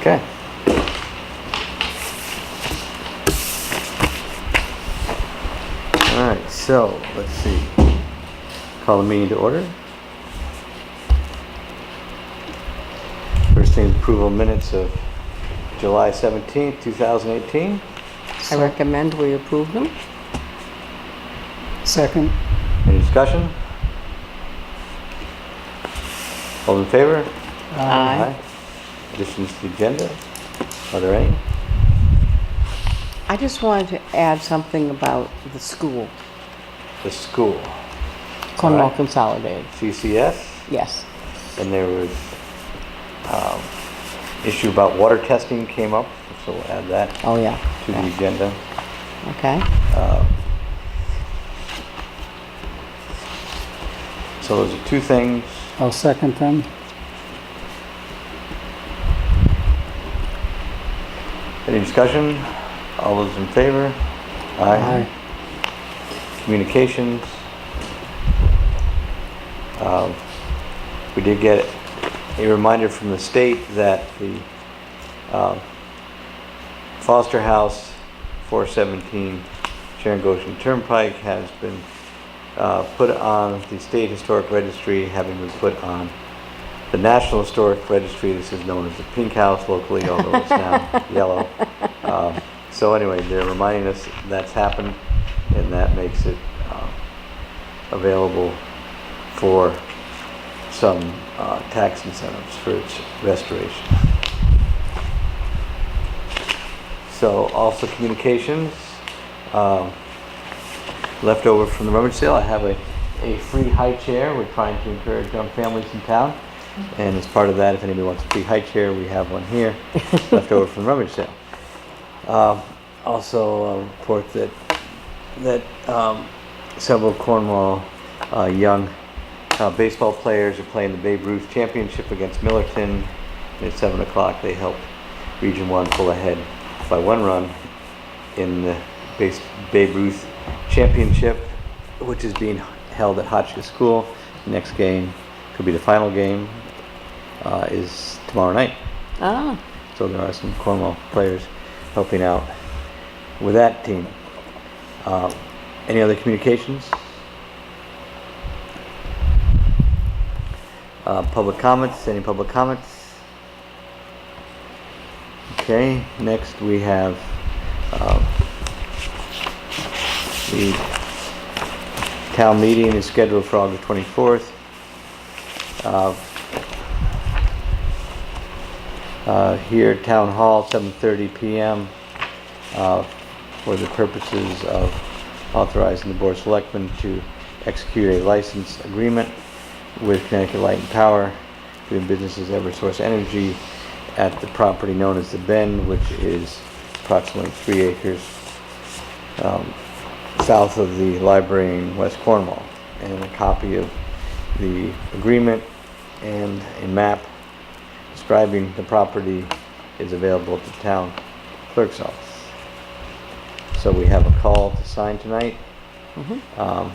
Okay. All right, so let's see. Call the meeting to order. First thing is approval of minutes of July 17th, 2018. I recommend we approve them. Second. Any discussion? All in favor? Aye. Additions to the agenda? Are there any? I just wanted to add something about the school, The school, Cornwall Alright. Consolidated. CCS, Yes. and there was issue about water testing came up, so we'll add that Oh, yeah. to the agenda. Okay. So those are two things. I'll second them. Any discussion? All those in favor? Aye. Communications. We did get a reminder from the state that the Foster House 417 Sharon Goshen Turnpike has been put on the State Historic Registry, having been put on the National Historic Registry. This is known as the Pink House locally, although it's now yellow. So anyway, they're reminding us that's happened, and that makes it available for some tax incentives for its restoration. So also communications, left over from the rummage sale, I have a free high chair. We're trying to encourage young families in town. And as part of that, if anybody wants a free high chair, we have one here, left over from the rummage sale. Also a report that several Cornwall young baseball players are playing the Babe Ruth Championship against Millerton. And at 7 o'clock they helped Region 1 pull ahead by 1 run in the Babe Ruth Championship, which is being held at Hotchkiss School. The next game could be the final game, is tomorrow night. Ah, So there are some Cornwall players helping out with that team. Any other communications? Public comments? Any public comments? Okay, next we have the town meeting is scheduled for August 24th. Here at Town Hall, 7:30 p.m. For the purposes of authorizing the Board of Selectmen to execute a license agreement with Connecticut Light and Power doing business as Eversource Energy at the property known as the Bend, which is approximately 3 acres south of the library in West Cornwall. And a copy of the agreement and a map describing the property is available at the town clerk's office. So we have a call to sign tonight. Are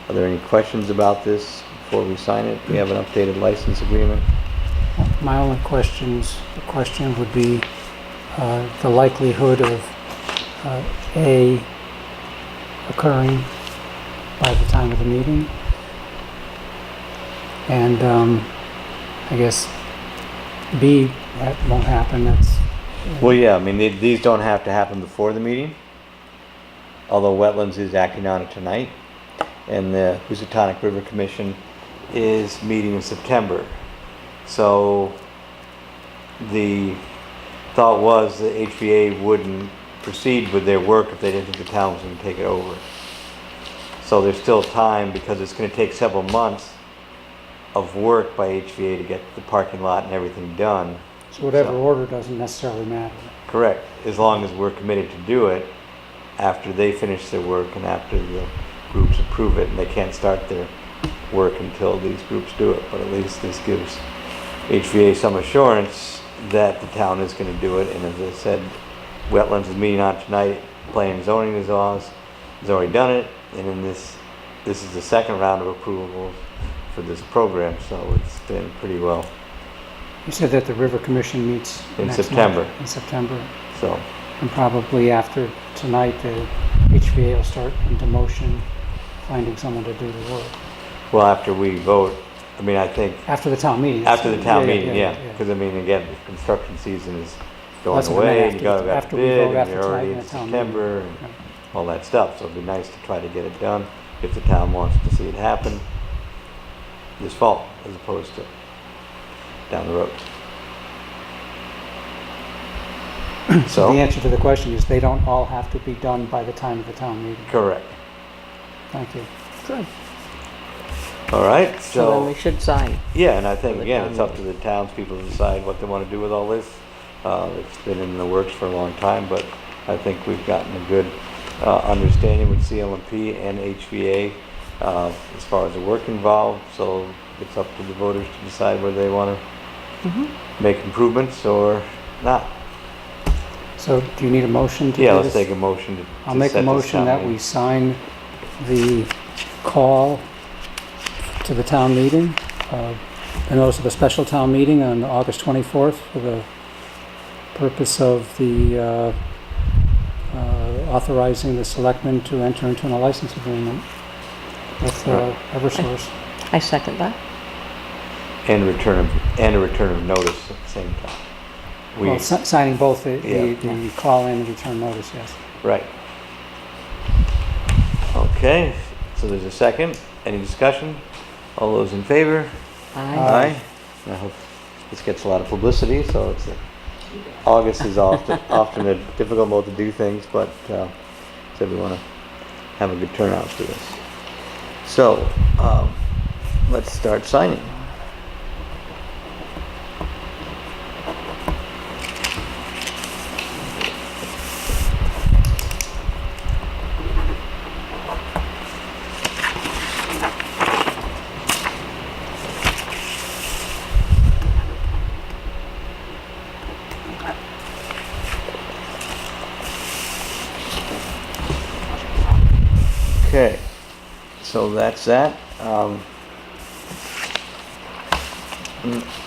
there any questions about this before we sign it? We have an updated license agreement. My only question would be the likelihood of A, occurring by the time of the meeting, and I guess B, that won't happen. That's Well, yeah, I mean, these don't have to happen before the meeting, although Wetlands is acting on it tonight, and the Housatonic River Commission is meeting in September. So the thought was that HVA wouldn't proceed with their work if they didn't think the town was going to take it over. So there's still time, because it's going to take several months of work by HVA to get the parking lot and everything done. so whatever order doesn't necessarily matter. Correct, as long as we're committed to do it after they finish their work and after the groups approve it, and they can't start their work until these groups do it. But at least this gives HVA some assurance that the town is going to do it. And as I said, Wetlands is meeting on tonight. Planning and Zoning has already done it, and in this is the second round of approvals for this program, so it's been pretty well You said that the River Commission meets In next September. month, in September, So, and probably after tonight, the HVA will start into motion, finding someone to do the work. well, after we vote, I mean, I think, After the town meeting. after the town Yeah, meeting, yeah. Because I mean, again, the construction season is going That's what I meant, away, and you after- got after to we bid, vote, and after you're already tonight in and the town meeting. September, and Yeah. all that stuff. So it'd be nice to try to get it done if the town wants to see it happen this fall, as opposed to down the road. The So, answer to the question is they don't all have to be done by the time of the town meeting. correct. Thank you. Good. All right, So then so, we should sign. yeah, and I think, the again, town it's up to the townspeople to decide what they want to do with all this. It's been in the works for a long time, but I think we've gotten a good understanding with CLMP and HVA as far as the work involved, so it's up to the voters to decide whether they want to make improvements or not. So do you need a motion to do this? Yeah, let's take a motion to I'll make a set this motion town that we meeting. sign the call to the town meeting, a notice of a special town meeting on August 24th for the purpose of the authorizing the selectmen to enter into a license agreement with Eversource. I second that. And a return of notice at the same time. We, Well, signing both the Yeah. call in and return notice, yes. right. Okay, so there's a second. Any discussion? All those in favor? Aye. I hope this gets a lot of publicity, so it's, August is often a difficult month to do things, but, so we want to have a good turnout for this. So, let's start signing. Okay, so that's that.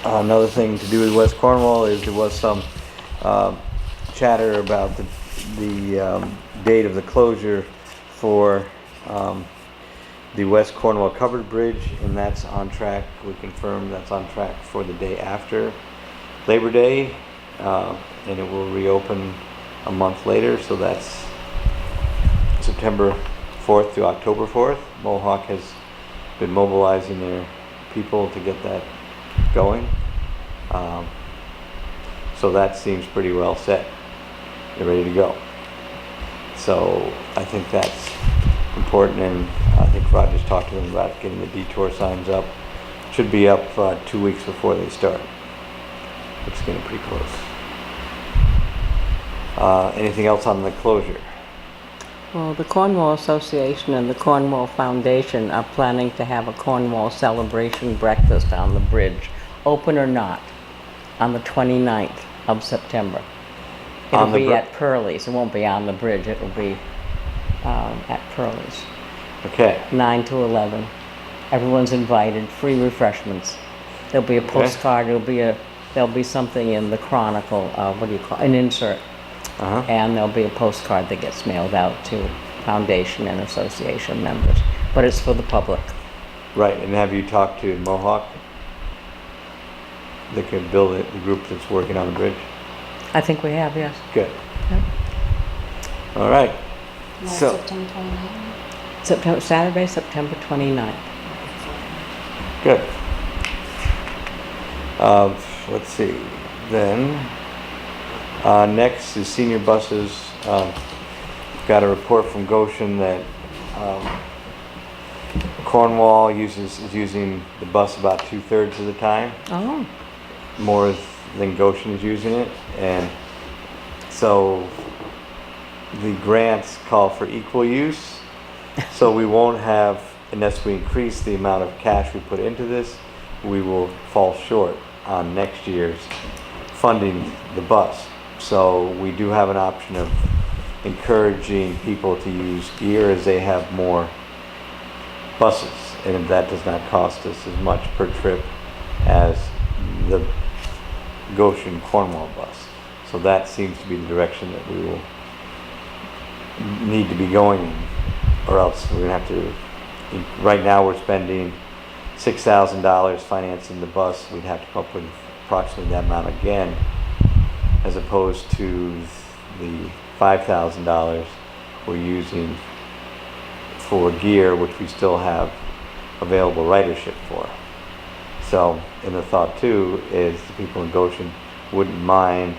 Another thing to do with West Cornwall is there was some chatter about the date of the closure for the West Cornwall covered bridge, and that's on track. We confirmed that's on track for the day after Labor Day, and it will reopen a month later, so that's September 4th to October 4th. Mohawk has been mobilizing their people to get that going. So that seems pretty well set. They're ready to go. So I think that's important, and I think Roger's talked to them about getting the detour signs up. Should be up 2 weeks before they start. It's getting pretty close. Anything else on the closure? Well, the Cornwall Association and the Cornwall Foundation are planning to have a Cornwall celebration breakfast on the bridge, open or not, on the 29th of September. It'll On the be at Pearlie's. It won't be on the bridge. It'll be at Pearlie's, Okay. 9 to 11. Everyone's invited. Free refreshments. There'll be a postcard. There'll be something in the Chronicle. What do you call it? An insert. Uh-huh. And there'll be a postcard that gets mailed out to foundation and association members. But it's for the public. Right, and have you talked to Mohawk? They could build it, the group that's working on the bridge? I think we have, yes. Good. Yep. All right. Last So, September 29th. Saturday, September 29th. good. Let's see, then, next is senior buses. Got a report from Goshen that Cornwall is using the bus about 2/3 of the time, Oh, more than Goshen is using it, and so the grants call for equal use, so we won't have, unless we increase the amount of cash we put into this, we will fall short on next year's funding the bus. So we do have an option of encouraging people to use gear as they have more buses, and that does not cost us as much per trip as the Goshen Cornwall bus. So that seems to be the direction that we will need to be going in, or else we're gonna have to, right now we're spending $6,000 financing the bus. We'd have to come up with approximately that amount again, as opposed to the $5,000 we're using for gear, which we still have available ridership for. So, and the thought too is the people in Goshen wouldn't mind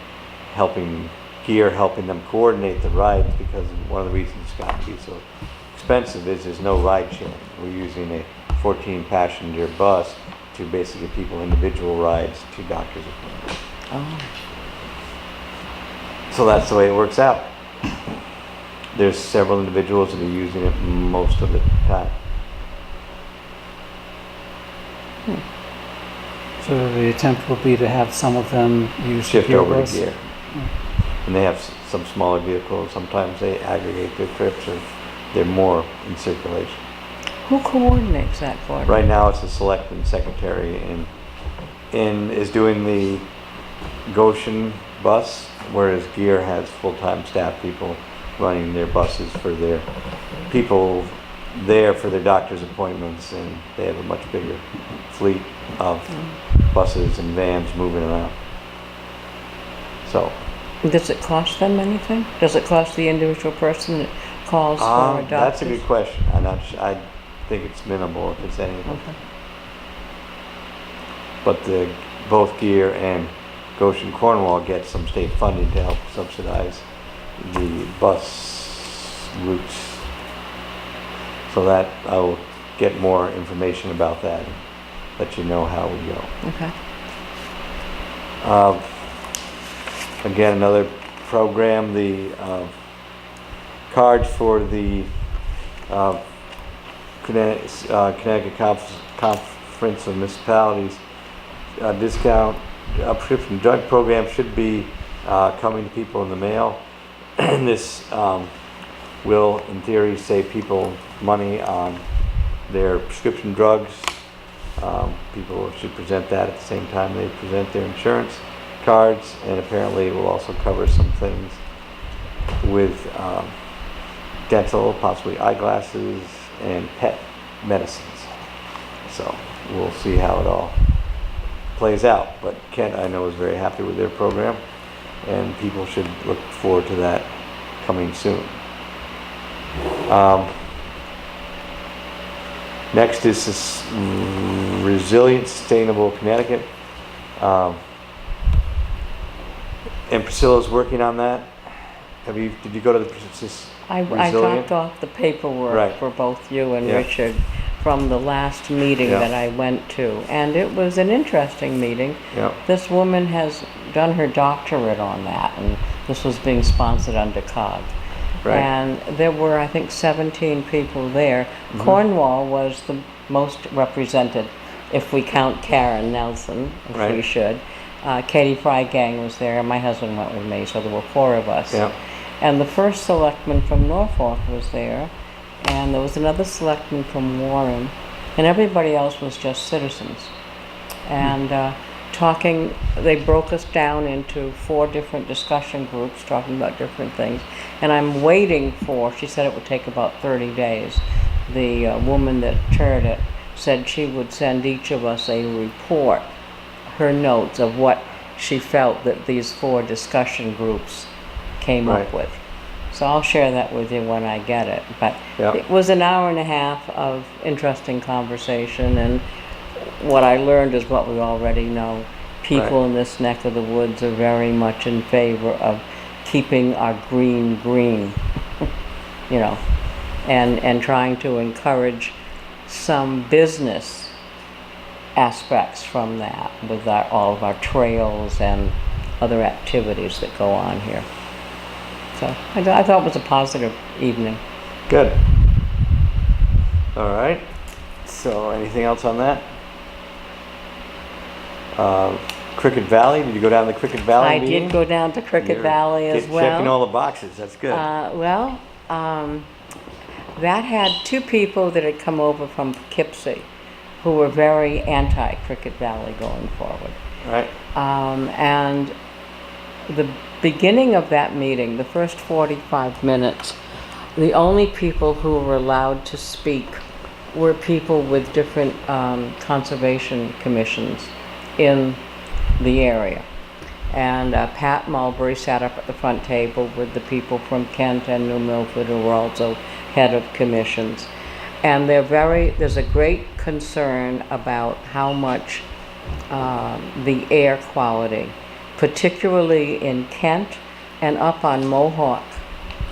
helping them coordinate the rides, because one of the reasons it's gotten to be so expensive is there's no ride sharing. We're using a 14-passenger bus to basically give people individual rides to doctor's appointments. Oh, So that's the way it works out. There's several individuals that are using it most of the time. So the attempt will be to have some of them use Shift gear over bus? to gear. And they have some smaller vehicles. Sometimes they aggregate their trips, or they're more in circulation. who coordinates that for them? Right now, it's the Selectman secretary, and is doing the Goshen bus, whereas Gear has full-time staff people running their buses for their people there for their doctor's appointments, and they have a much bigger fleet of buses and vans moving around. So, Does it cost them anything? Does it cost the individual person that calls for a doctor? that's a good question. I'm not sure. I think it's minimal if it's anything. Okay. But both Gear and Goshen Cornwall get some state funding to help subsidize the bus routes. So that I will get more information about that and let you know how we go. Okay. Again, another program, the cards for the Connecticut Conference of Municipalities discount prescription drug program should be coming to people in the mail. And this will, in theory, save people money on their prescription drugs. People should present that at the same time they present their insurance cards, and apparently it will also cover some things with dental, possibly eyeglasses, and pet medicines. So we'll see how it all plays out. But Kent, I know, is very happy with their program, and people should look forward to that coming soon. Next is this Resilient Sustainable Connecticut. And Priscilla's working on that. Did you go to the I Resilient? dropped off the paperwork Right. for both you and Yeah. Richard from the last meeting Yeah. that I went to, and it was an interesting meeting. Yeah. This woman has done her doctorate on that, and this was being sponsored under COG. Right. And there were, I think, 17 people there. Mm-hmm. Cornwall was the most represented, if we count Karen Nelson, if we Right. should. Katie Frygang was there, and my husband went with me, so there were 4 of us. Yeah. And the first selectman from Norfolk was there, and there was another selectman from Warren, and everybody else was just citizens. And talking, they broke us down into 4 different discussion groups talking about different things. And I'm waiting for, she said it would take about 30 days. The woman that chaired it said she would send each of us a report, her notes of what she felt that these 4 discussion groups came Right. up with. So I'll share that with you when I get it. But Yeah. it was an hour and a half of interesting conversation, and what I learned is what we already know. People Right. in this neck of the woods are very much in favor of keeping our green, you know, and trying to encourage some business aspects from that with all of our trails and other activities that go on here. So I thought it was a positive evening. Good. All right. So anything else on that? Cricket Valley, did you go down to the Cricket Valley I meeting? did go down to Cricket You're Valley as well. Checking all the boxes, that's good. That had 2 people that had come over from Poughkeepsie who were very anti-Cricket Valley going forward. Right? And the beginning of that meeting, the first 45 minutes, the only people who were allowed to speak were people with different conservation commissions in the area. And Pat Mulberry sat up at the front table with the people from Kent and New Milford, who were also head of commissions. And there's a great concern about how much the air quality, particularly in Kent and up on Mohawk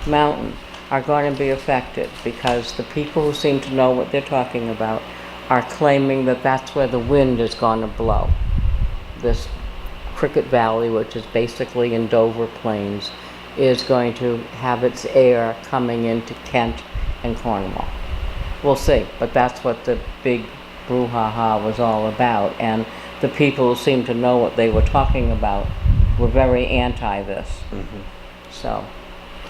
Mountain, are going to be affected, because the people who seem to know what they're talking about are claiming that that's where the wind is going to blow. This Cricket Valley, which is basically in Dover Plains, is going to have its air coming into Kent and Cornwall. We'll see, but that's what the big brouhaha was all about, and the people who seemed to know what they were talking about were very anti this. So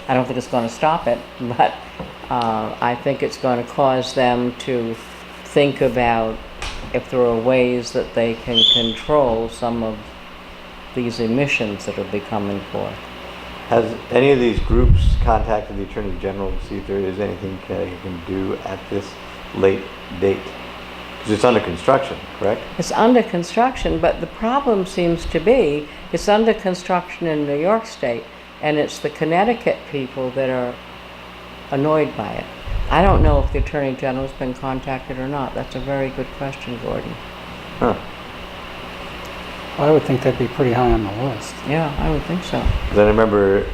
I don't think it's going to stop it, but I think it's going to cause them to think about if there are ways that they can control some of these emissions that will be coming forth. Has any of these groups contacted the Attorney General to see if there is anything you can do at this late date? Because it's under construction, correct? It's under construction, but the problem seems to be it's under construction in New York State, and it's the Connecticut people that are annoyed by it. I don't know if the Attorney General's been contacted or not. That's a very good question, Gordon. Huh. I would think that'd be pretty high on the list. Yeah, I would think so. 'Cause I remember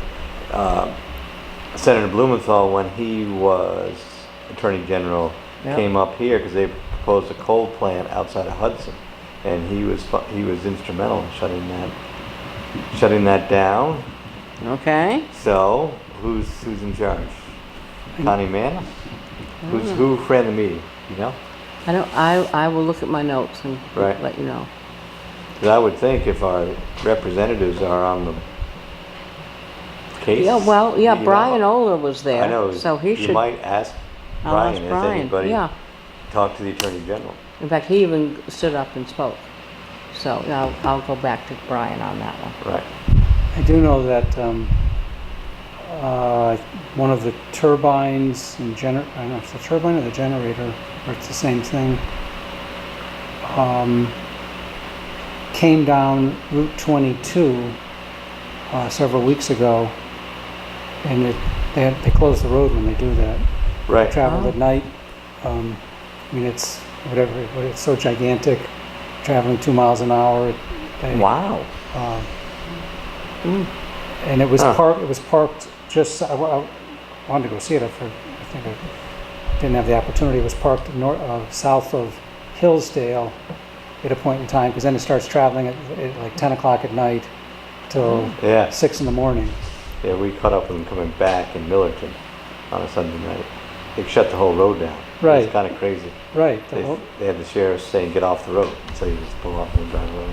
Senator Blumenthal, when he was Attorney General, Yep. came up here because they proposed a coal plant outside of Hudson, and he was instrumental in shutting that down. Okay. So who's in charge? Connie Mann? Who ran the meeting? You know? I will look at my notes and Right. let you know. 'Cause I would think if our representatives are on the case. Yeah, well, yeah, you know, Brian Oler was there. I know. So he you should. might ask I'll Brian, ask has Brian, anybody yeah. talked to the Attorney General? In fact, he even stood up and spoke. So I'll go back to Brian on that one. Right. I do know that one of the turbines and I don't know if it's the turbine or the generator, or it's the same thing, came down Route 22 several weeks ago, and they close the road when they do that. Right. Travel Oh. at night. I mean, it's it's so gigantic, traveling 2 miles an hour. Wow. And it was Huh. parked just. I wanted to go see it. I think I didn't have the opportunity. It was parked south of Hillsdale at a point in time, because then it starts traveling at like 10 o'clock at night till Yeah. 6 in the morning. Yeah, we caught up with them coming back in Millerton on a Sunday night. They shut the whole road down. Right. It's kind of crazy. Right. They had the sheriff saying, "Get off the road," so you just pull off and drive away.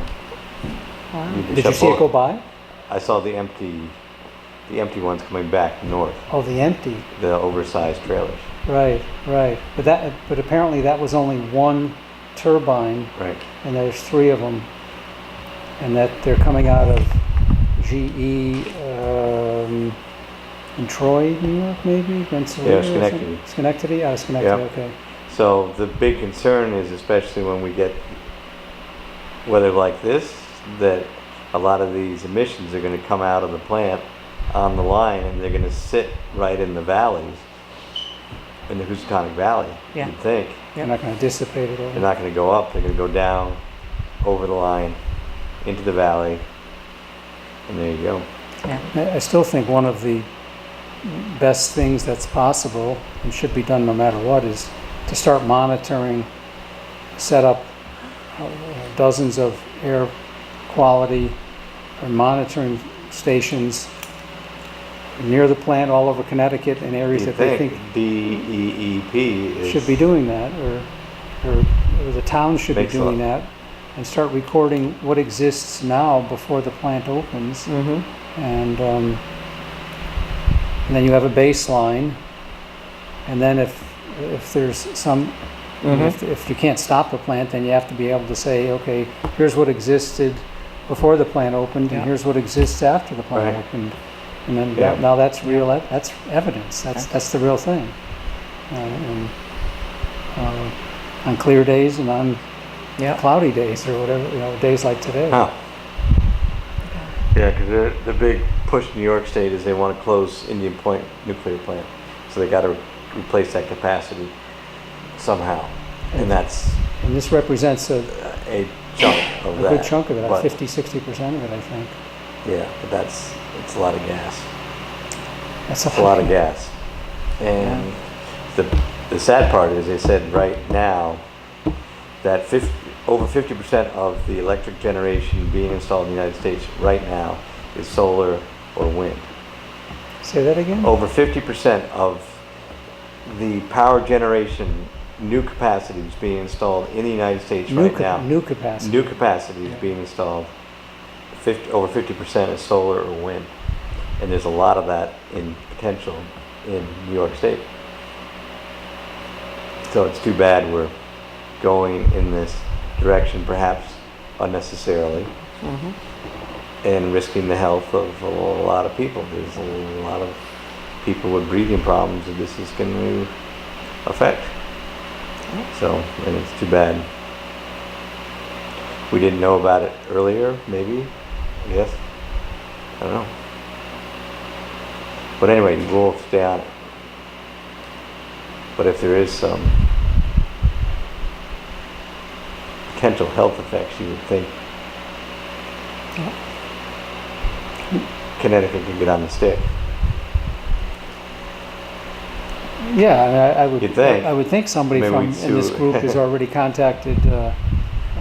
Wow. Did you see it go by? I saw the empty ones coming back north, Oh, the empty. the oversized trailers. Right. But apparently that was only one turbine, Right. and there's 3 of them, and that they're coming out of GE in Troy, New York, maybe? Rensselaer or Schenectady. something? Schenectady? Oh, Schenectady, Yeah. okay. So the big concern is, especially when we get weather like this, that a lot of these emissions are going to come out of the plant on the line, and they're going to sit right in the valleys, in the Housatonic Valley, Yeah. you'd think. They're not going to dissipate it They're over. not going to go up, they're going to go down, over the line, into the valley, and there you go. I still think one of the best things that's possible and should be done no matter what is to start monitoring, set up dozens of air quality or monitoring stations near the plant all over Connecticut in areas You that they think DEEP is... should be doing that, or the town should be Makes a doing lot. that, and start recording what exists now before the plant opens. Mm-hmm. And then you have a baseline, and then if there's some, if you can't stop the plant, then you have to be able to say, okay, here's what existed before the plant opened, Yeah. and here's what exists after the plant Right. opened. And then Yeah. now that's real, that's evidence, that's the real thing. And on clear days and on Yeah. cloudy days or whatever, days like today. Huh. Yeah, because the big push in New York State is they want to close Indian Point nuclear plant. So they got to replace that capacity somehow. And that's And this represents a a chunk of that. good chunk of it, But- 50-60% of it, I think. Yeah, but it's a lot of gas. That's It's a lot of gas. And the sad part is they said right now that over 50% of the electric generation being installed in the United States right now is solar or wind. Say that again? Over 50% of the power generation, new capacity is being installed in the United States right now. New capacity. New capacity is being installed. Over 50% is solar or wind. And there's a lot of that in potential in New York State. So it's too bad we're going in this direction, perhaps unnecessarily, and risking the health of a lot of people. There's a lot of people with breathing problems that this is going to affect. So, and it's too bad. We didn't know about it earlier, maybe, I guess. I don't know. But anyway, we'll stay on it. But if there is some potential health effects, you would think Connecticut could get on the stick. Yeah, I You'd think. would think somebody Maybe from we'd in this sue. group has already contacted. Well,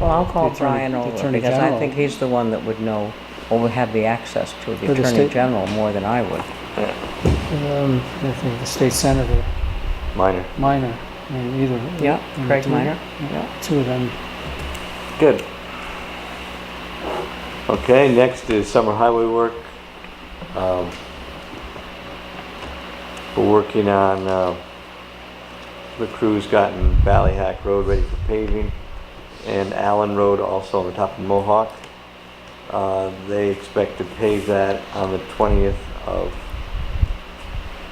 I'll call the attorney- Brian the over Attorney because I General. think he's the one that would know or would have the access to For the the Attorney state- General more than I would. I think the state senator, Minor. Minor, I mean, either. Yeah, you know, Craig two- Minor. Yeah. Two of them. Good. Okay, next is summer highway work. We're working on, the crew's gotten Valley Hack Road ready for paving and Allen Road also on the top of Mohawk. They expect to pave that on the 20th of,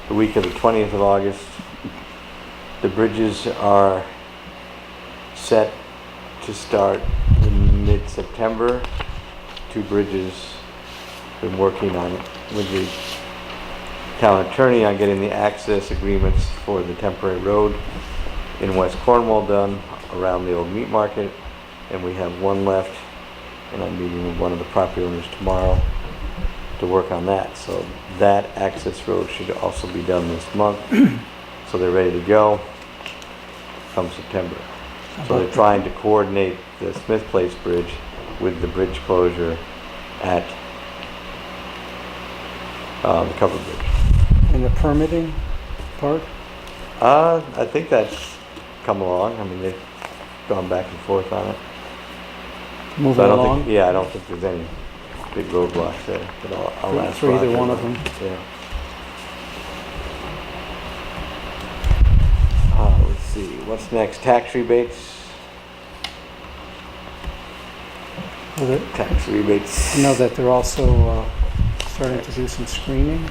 the week of the 20th of August. The bridges are set to start in mid-September. Two bridges, been working on with the town attorney on getting the access agreements for the temporary road in West Cornwall done around the old meat market. And we have one left, and I'm meeting with one of the property owners tomorrow to work on that. So that access road should also be done this month. So they're ready to go come September. So they're trying to coordinate the Smith Place Bridge with the bridge closure at the covered bridge. And the permitting part? I think that's come along. I mean, they've gone back and forth on it. Moving So I don't along? think, I don't think there's any big roadblocks there, but I'll For- ask for either Roger one of about them? it. Yeah. Let's see, what's next? Tax rebates? Well, the- Tax rebates. I know that they're also starting to do some screening.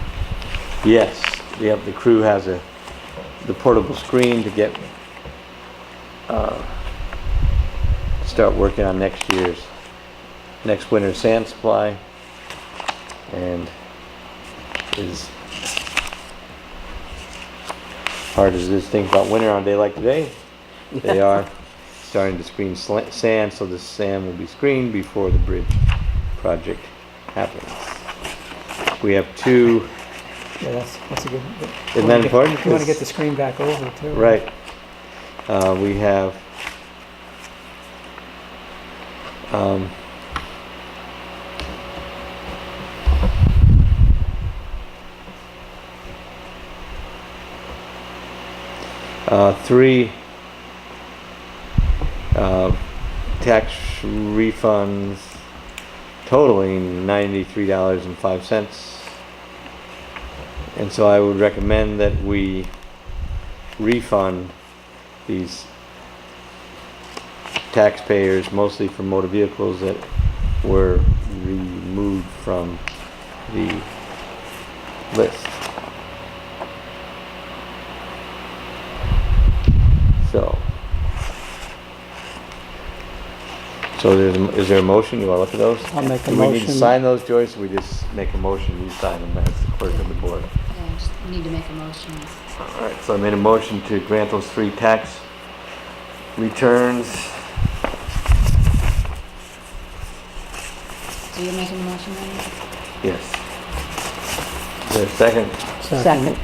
Yes, yep, the crew has the portable screen to get, start working on next winter's sand supply. And as hard as it is to think about winter on a day like today, they are starting to screen sand, so the sand will be screened before the bridge project happens. We have two. Yeah, that's a good. Isn't that important? You want to get the screen back over too. Right. We have three tax refunds totaling $93.05. And so I would recommend that we refund these taxpayers, mostly for motor vehicles that were removed from the list. So is there a motion? You want to look at those? I'll make a Do we need to motion. sign those, Joyce, or we just make a motion, you sign them as the clerk of the board? Yeah, just need to make a motion. All right, so I made a motion to grant those 3 tax returns. So you're making a motion, Randy? Yes. Is there a second? Second.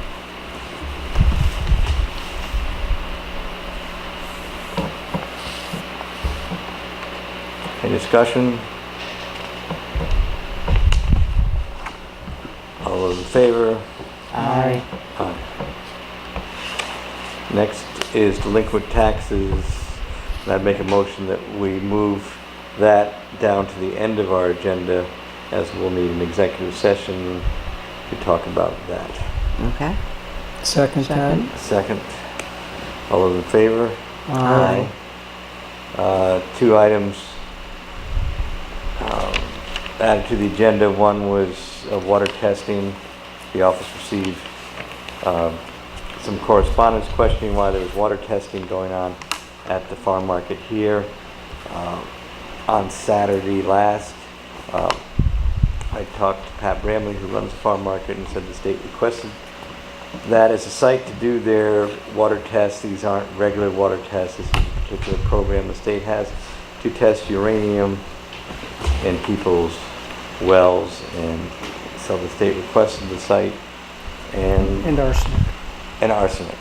Any discussion? All those in favor? Aye. Aye. Next is delinquent taxes. And I'd make a motion that we move that down to the end of our agenda, as we'll need an executive session to talk about that. Okay. Second that. Second. All those in favor? Aye. 2 items added to the agenda. One was water testing. The office received some correspondence questioning why there was water testing going on at the farm market here. On Saturday last, I talked to Pat Bramley, who runs the farm market, and said the state requested that as a site to do their water tests. These aren't regular water tests. This is a particular program the state has to test uranium in people's wells, and so the state requested the site And arsenic. and arsenic.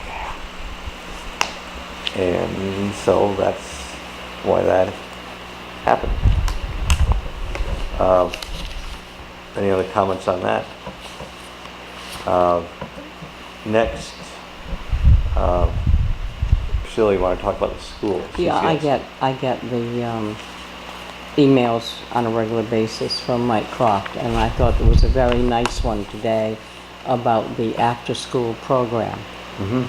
And so that's why that happened. Any other comments on that? Next, Priscilla, you want to talk about the school? Yeah, CCS? I get the emails on a regular basis from Mike Croft, and I thought there was a very nice one today about the after-school program.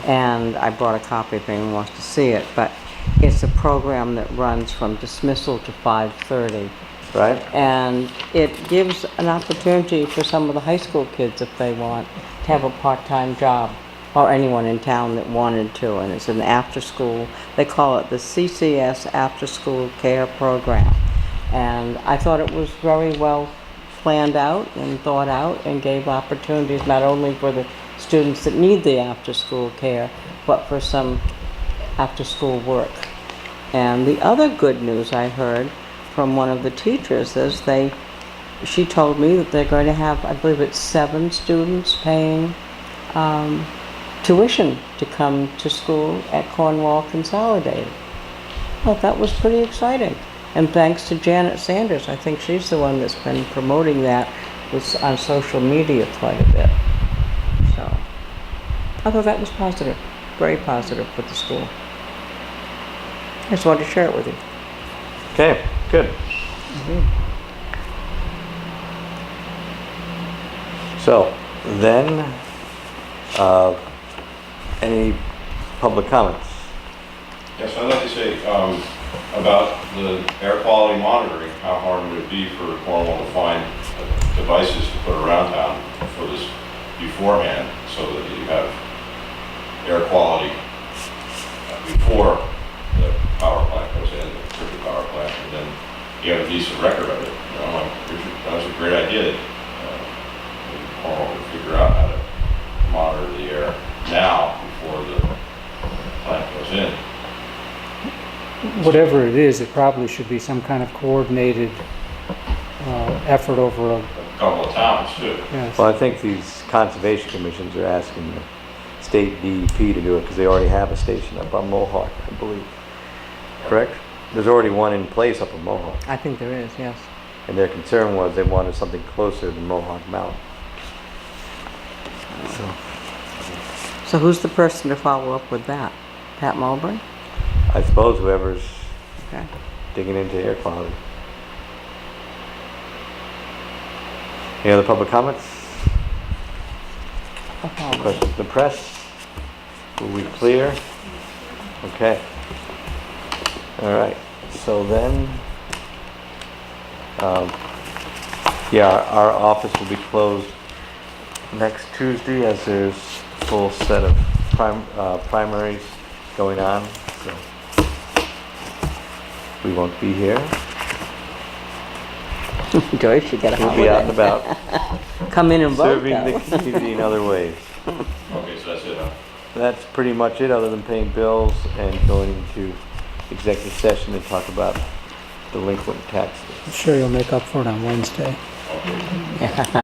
And I brought a copy if anyone wants to see it, but it's a program that runs from dismissal to 5:30. Right? And it gives an opportunity for some of the high school kids, if they want, to have a part-time job, or anyone in town that wanted to. And it's an after-school, they call it the CCS After School Care Program. And I thought it was very well planned out and thought out, and gave opportunities not only for the students that need the after-school care, but for some after-school work. And the other good news I heard from one of the teachers is she told me that they're going to have, I believe it's 7 students paying tuition to come to school at Cornwall Consolidated. I thought that was pretty exciting. And thanks to Janet Sanders, I think she's the one that's been promoting that on social media quite a bit. So I thought that was positive, very positive for the school. I just wanted to share it with you. Okay, good. So then, any public comments? Yes, I'd like to say about the air quality monitoring, how hard would it be for Cornwall to find devices to put around town for this beforehand, so that you have air quality before the power plant goes in, the circuit power plant, and then you have a decent record of it. You know, like, that was a great idea that Cornwall would figure out how to monitor the air now before the plant goes in. Whatever it is, it probably should be some kind of coordinated effort over a, A couple of towns too. yes. Well, I think these conservation commissions are asking the state DEP to do it because they already have a station up on Mohawk, I believe. Correct? There's already one in place up on Mohawk. I think there is, yes. And their concern was they wanted something closer to Mohawk Mountain. So who's the person to follow up with that? Pat Mulberry? I suppose whoever's Okay. digging into air quality. Any other public comments? Questions from the press? Were we clear? Okay. All right. So then, Yeah, our office will be closed next Tuesday as there's a full set of primaries going on, so we won't be here. Joyce, you got a We'll be out and holiday. about, Come in and vote, serving the though. community in other ways. Okay, so that's it, huh? That's pretty much it, other than paying bills and going into executive session to talk about delinquent taxes. I'm sure you'll make up for it on Wednesday. Okay.